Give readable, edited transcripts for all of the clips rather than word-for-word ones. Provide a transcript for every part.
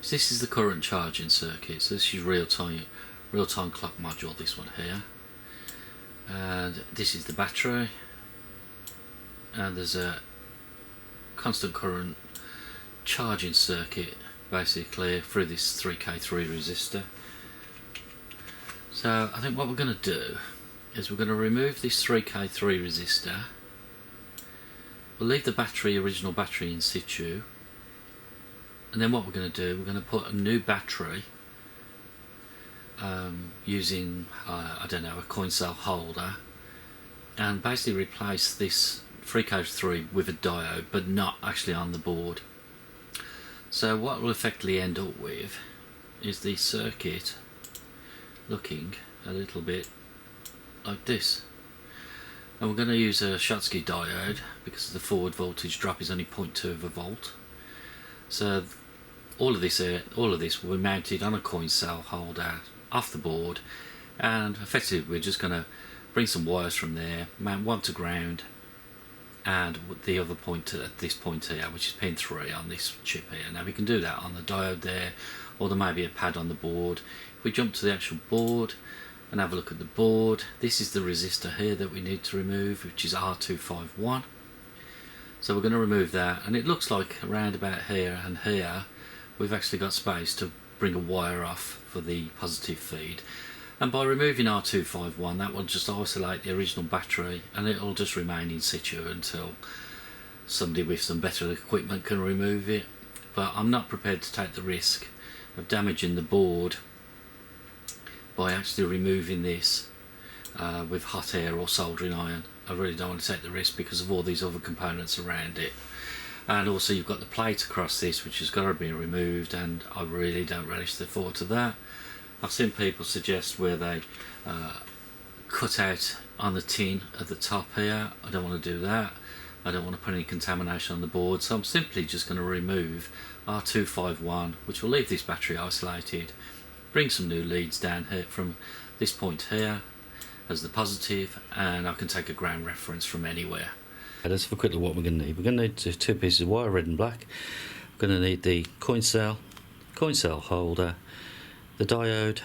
So this is the current charging circuit. So this is real-time clock module, this one here. And this is the battery. And there's a constant current charging circuit basically through this 3K3 resistor. So I think what we're going to do is we're going to remove this 3K3 resistor. We'll leave the original battery in situ, and then what we're going to do, we're going to put a new battery using I don't know, a coin cell holder, and basically replace this 3K3 with a diode, but not actually on the board. So what we'll effectively end up with is the circuit looking a little bit like this. And we're going to use a Schottky diode because the forward voltage drop is only 0.2 of a volt. So all of this will be mounted on a coin cell holder off the board, and effectively we're just going to bring some wires from there, mount one to ground, and the other point at this point here, which is pin 3 on this chip here. Now we can do that on the diode there, or there may be a pad on the board. If we jump to the actual board and have a look at the board, this is the resistor here that we need to remove, which is R251. So we're going to remove that, and it looks like around about here and here we've actually got space to bring a wire off for the positive feed. And by removing R251, that will just isolate the original battery, and it will just remain in situ until somebody with some better equipment can remove it. But I'm not prepared to take the risk of damaging the board by actually removing this with hot air or soldering iron. I really don't want to take the risk because of all these other components around it. And also you've got the plate across this, which has got to be removed, and I really don't relish the thought of that. I've seen people suggest where they cut out on the tin at the top here. I don't want to do that. I don't want to put any contamination on the board, so I'm simply just going to remove R251, which will leave this battery isolated, bring some new leads down here from this point here as the positive, and I can take a ground reference from anywhere. Let's have a quick look at what we're going to need. We're going to need two pieces of wire, red and black. We're going to need the coin cell holder, the diode,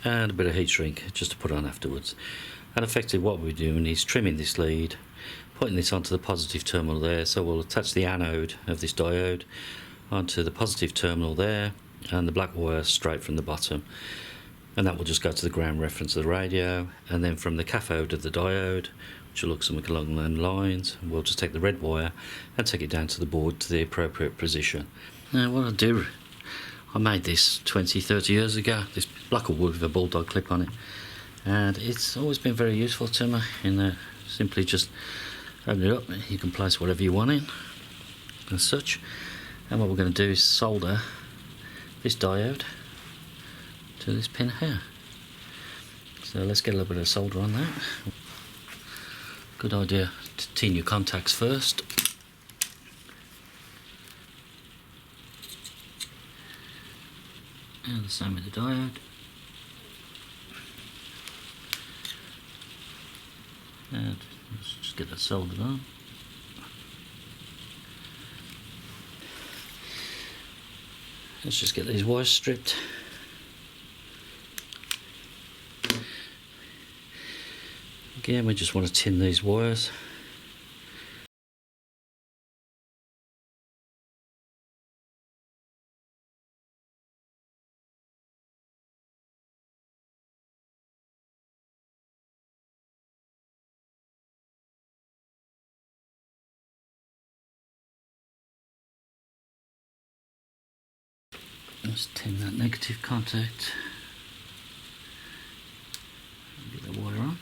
and a bit of heat shrink just to put on afterwards. And effectively what we're doing is trimming this lead, putting this onto the positive terminal there. So we'll attach the anode of this diode onto the positive terminal there, and the black wire straight from the bottom, and that will just go to the ground reference of the radio. And then from the cathode of the diode, which will look something along those lines, we'll just take the red wire and take it down to the board to the appropriate position. Now what I'll do, I made this 20-30 years ago, this block of wood with a bulldog clip on it, and it's always been very useful to me in that simply just open it up, you can place whatever you want in as such. And what we're going to do is solder this diode to this pin here. So let's get a little bit of solder on that. Good idea to tin your contacts first. And the same with the diode. And let's just get that soldered on. Let's just get these wires stripped. Again, we just want to tin these wires. Let's tin that negative contact. Get the wire on.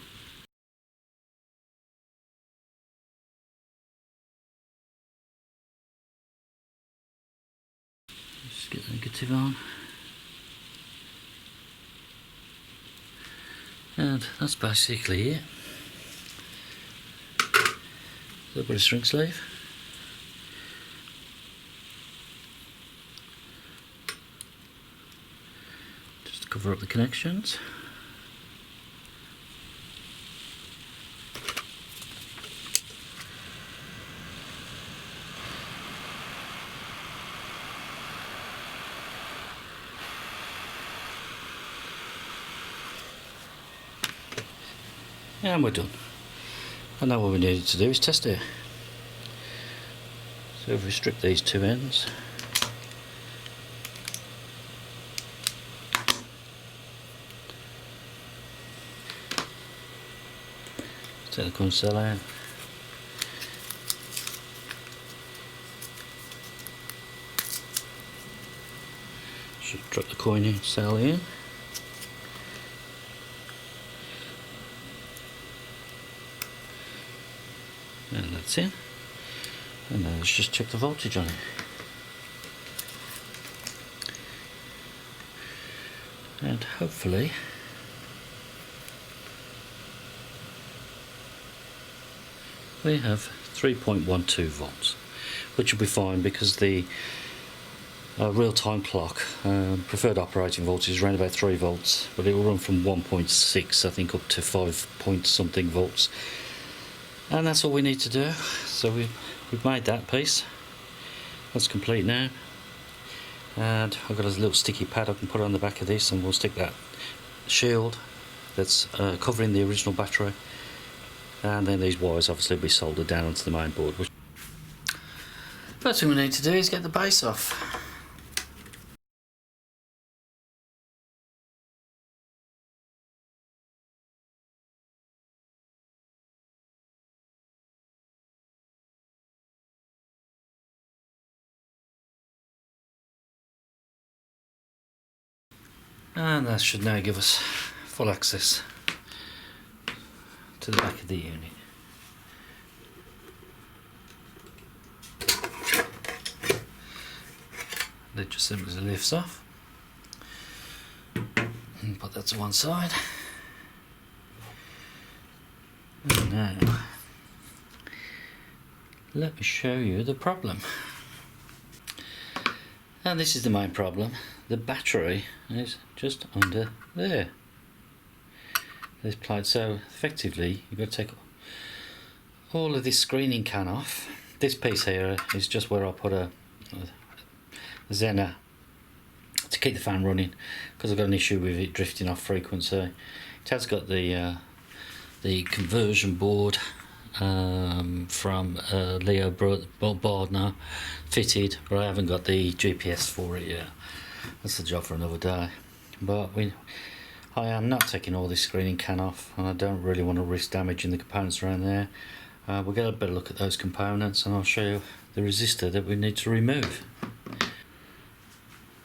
Just get the negative on. And that's basically it. A little bit of string sleeve. Cover up the connections. And we're done. And now what we needed to do is test it. So if we strip these two ends, take the coin cell out, should drop the coin cell in, and that's it. And now let's just check the voltage on it. And hopefully we have 3.12 volts, which will be fine because the real-time clock preferred operating voltage is around about 3 volts, but it will run from 1.6 I think up to 5 point something volts, and that's all we need to do. So we've made that piece. That's complete now, and I've got a little sticky pad I can put on the back of this, and we'll stick that shield that's covering the original battery, and then these wires obviously will be soldered down onto the main board. First thing we need to do is get the base off. And that should now give us full access to the back of the unit. It just simply lifts off. And put that to one side. And now, let me show you the problem. And this is the main problem. The battery is just under there. This plate. So effectively you've got to take all of this screening can off. This piece here is just where I put a Zener to keep the fan running, because I've got an issue with it drifting off frequency. It has got the conversion board from Leo Bardner fitted, but I haven't got the GPS for it yet. That's the job for another day. But I am not taking all this screening can off, and I don't really want to risk damaging the components around there. We'll get a better look at those components, and I'll show you the resistor that we need to remove.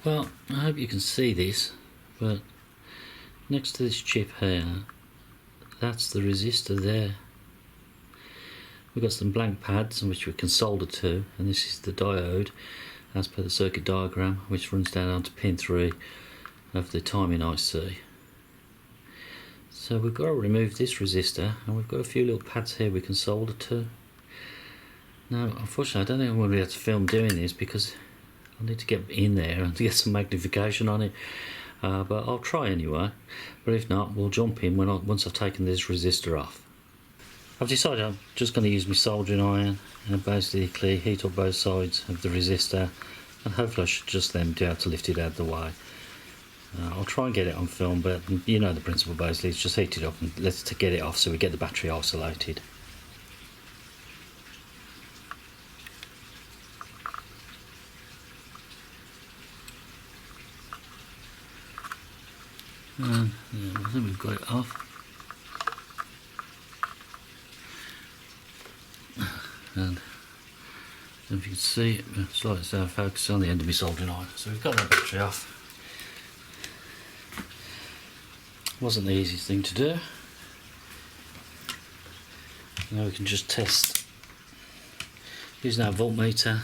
Well, I hope you can see this, but next to this chip here, that's the resistor there. We've got some blank pads which we can solder to, and this is the diode as per the circuit diagram, which runs down onto pin 3 of the timing IC. So we've got to remove this resistor, and we've got a few little pads here we can solder to. Now unfortunately I don't think I'm going to be able to film doing this because I need to get in there and to get some magnification on it, but I'll try anyway. But if not, we'll jump in once I've taken this resistor off. I've decided I'm just going to use my soldering iron and basically heat up both sides of the resistor, and hopefully I should just then be able to lift it out of the way. I'll try and get it on film, but you know the principle basically, it's just heat it up and let's get it off so we get the battery isolated. And yeah, I think we've got it off. And if you can see, it's like it's out of focus on the end of my soldering iron. So we've got that battery off. Wasn't the easiest thing to do. Now we can just test using our voltmeter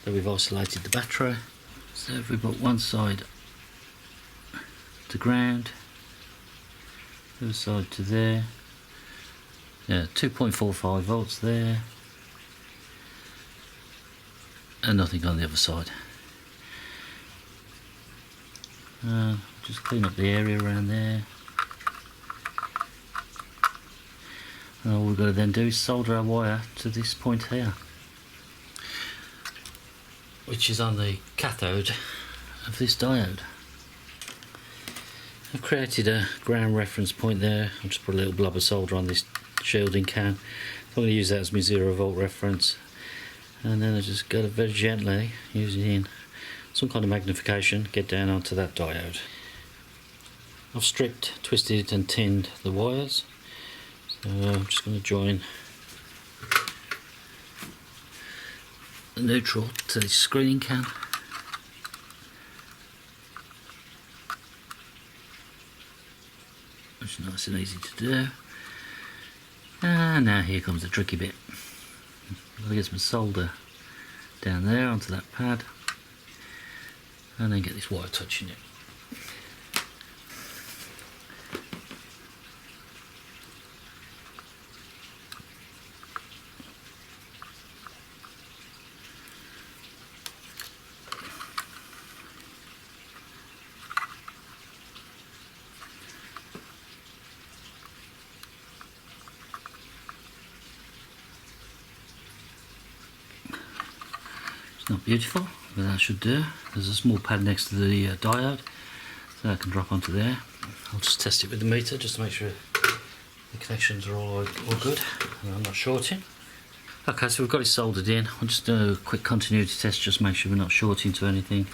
that we've isolated the battery. So if we put one side to ground, the other side to there, yeah, 2.45 volts there, and nothing on the other side. Just clean up the area around there. And all we've got to then do is solder our wire to this point here, which is on the cathode of this diode. I've created a ground reference point there. I'll just put a little blob of solder on this shielding can. I'm going to use that as my 0 volt reference, and then I just got to very gently, using some kind of magnification, get down onto that diode. I've stripped, twisted and tinned the wires, so I'm just going to join the neutral to this screening can. Which is nice and easy to do. And now here comes the tricky bit. I've got to get some solder down there onto that pad, and then get this wire touching it. Not beautiful, but that should do. There's a small pad next to the diode, so that can drop onto there. I'll just test it with the meter just to make sure the connections are all good and I'm not shorting. Okay, so we've got it soldered in. I'll just do a quick continuity test, just make sure we're not shorting to anything.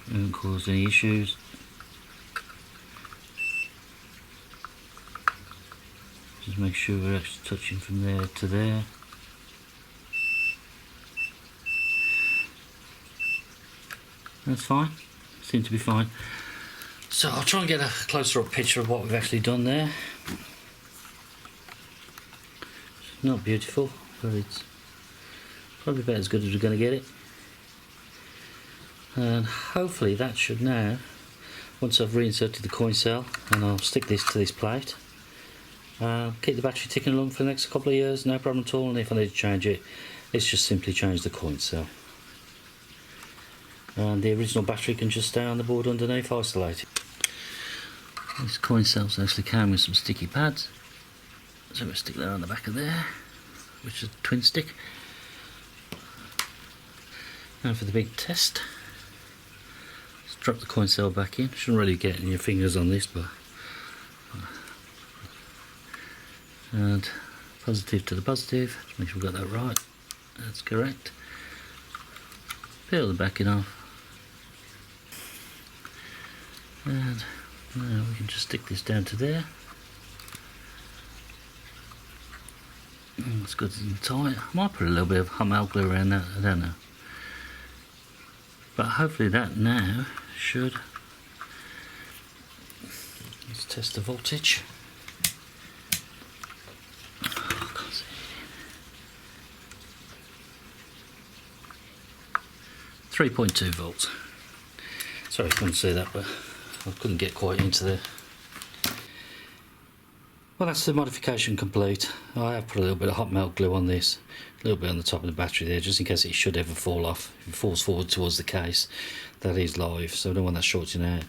It won't cause any issues. Just make sure we're actually touching from there to there. That's fine, seems to be fine. So I'll try and get a closer up picture of what we've actually done there. It's not beautiful, but it's probably about as good as we're going to get it. And hopefully that should now, once I've reinserted the coin cell, and I'll stick this to this plate, keep the battery ticking along for the next couple of years, no problem at all. And if I need to change it, it's just simply change the coin cell. And the original battery can just stay on the board underneath, isolated. This coin cells actually came with some sticky pads, so we'll stick that on the back of there, which is a twin stick. And for the big test, just drop the coin cell back in. Shouldn't really get your fingers on this, but and positive to the positive, just make sure we've got that right. That's correct. Peel the backing off. And now we can just stick this down to there. It's good and tight. I might put a little bit of hot melt glue around that, I don't know. But hopefully that now should. Let's test the voltage. Oh, I can't see it. 3.2 volts. Sorry, I couldn't see that, but I couldn't get quite into there. Well, that's the modification complete. I have put a little bit of hot melt glue on this, a little bit on the top of the battery there, just in case it should ever fall off. If it falls forward towards the case, that is live, so I don't want that shorting out.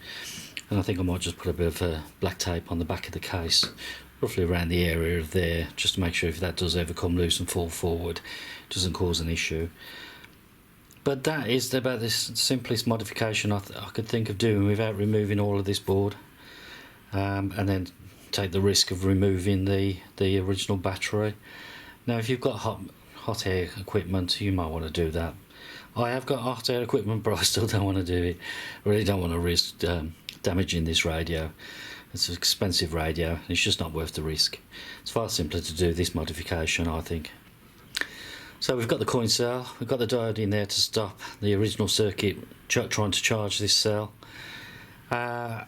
And I think I might just put a bit of black tape on the back of the case, roughly around the area of there, just to make sure if that does ever come loose and fall forward, it doesn't cause an issue. But that is about the simplest modification I could think of doing without removing all of this board, and then take the risk of removing the original battery. Now if you've got hot air equipment, you might want to do that. I have got hot air equipment, but I still don't want to do it. I really don't want to risk damaging this radio. It's an expensive radio, it's just not worth the risk. It's far simpler to do this modification, I think. So we've got the coin cell, we've got the diode in there to stop the original circuit trying to charge this cell, and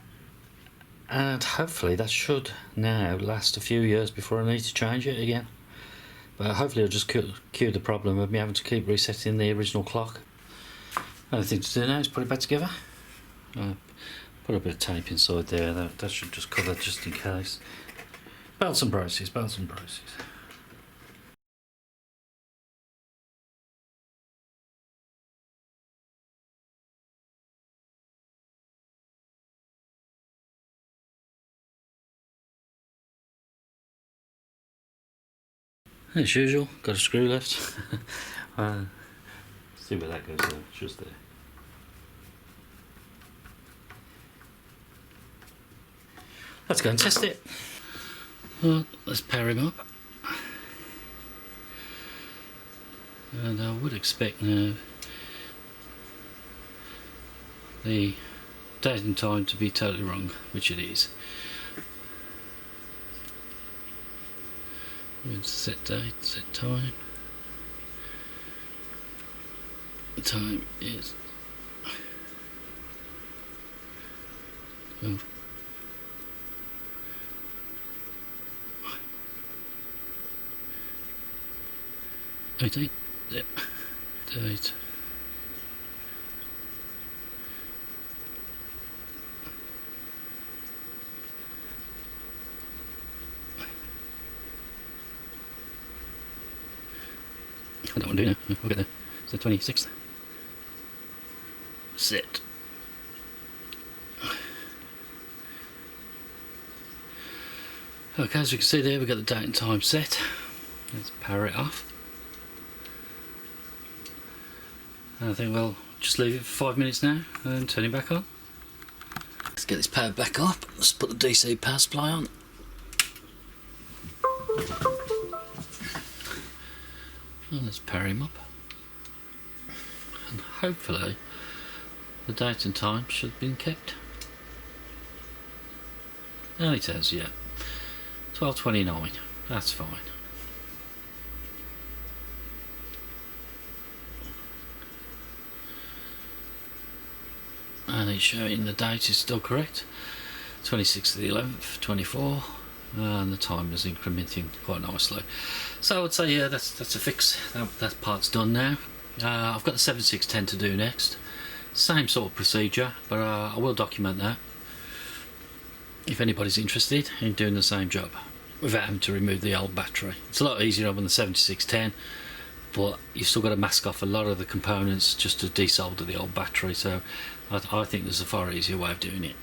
hopefully that should now last a few years before I need to change it again. But hopefully it'll just cure the problem of me having to keep resetting the original clock. Only thing to do now is put it back together. Put a bit of tape inside there, that should just cover just in case. Belts and braces, belts and braces. As usual, got a screw left. See where that goes there, just there. Let's go and test it. Well, let's power him up. And I would expect now the date and time to be totally wrong, which it is. We're going to set date, set time. The time is 12. 18. Yep. Date. I don't want to do now. We'll get there. It's the 26th. Set. Okay, as you can see there, we've got the date and time set. Let's power it off. And I think we'll just leave it for 5 minutes now and turn it back on. Let's get this powered back up. Let's put the DC power supply on. And let's power him up. And hopefully the date and time should have been kept. And it has, yeah. 12:29. That's fine. And it's showing the date is still correct. 26th of the 11th, 24. And the time is incrementing quite nicely. So I would say, yeah, that's a fix. That part's done now. I've got the 7610 to do next. Same sort of procedure, but I will document that if anybody's interested in doing the same job without having to remove the old battery. It's a lot easier on the 7610, but you've still got to mask off a lot of the components just to desolder the old battery. So I think there's a far easier way of doing it.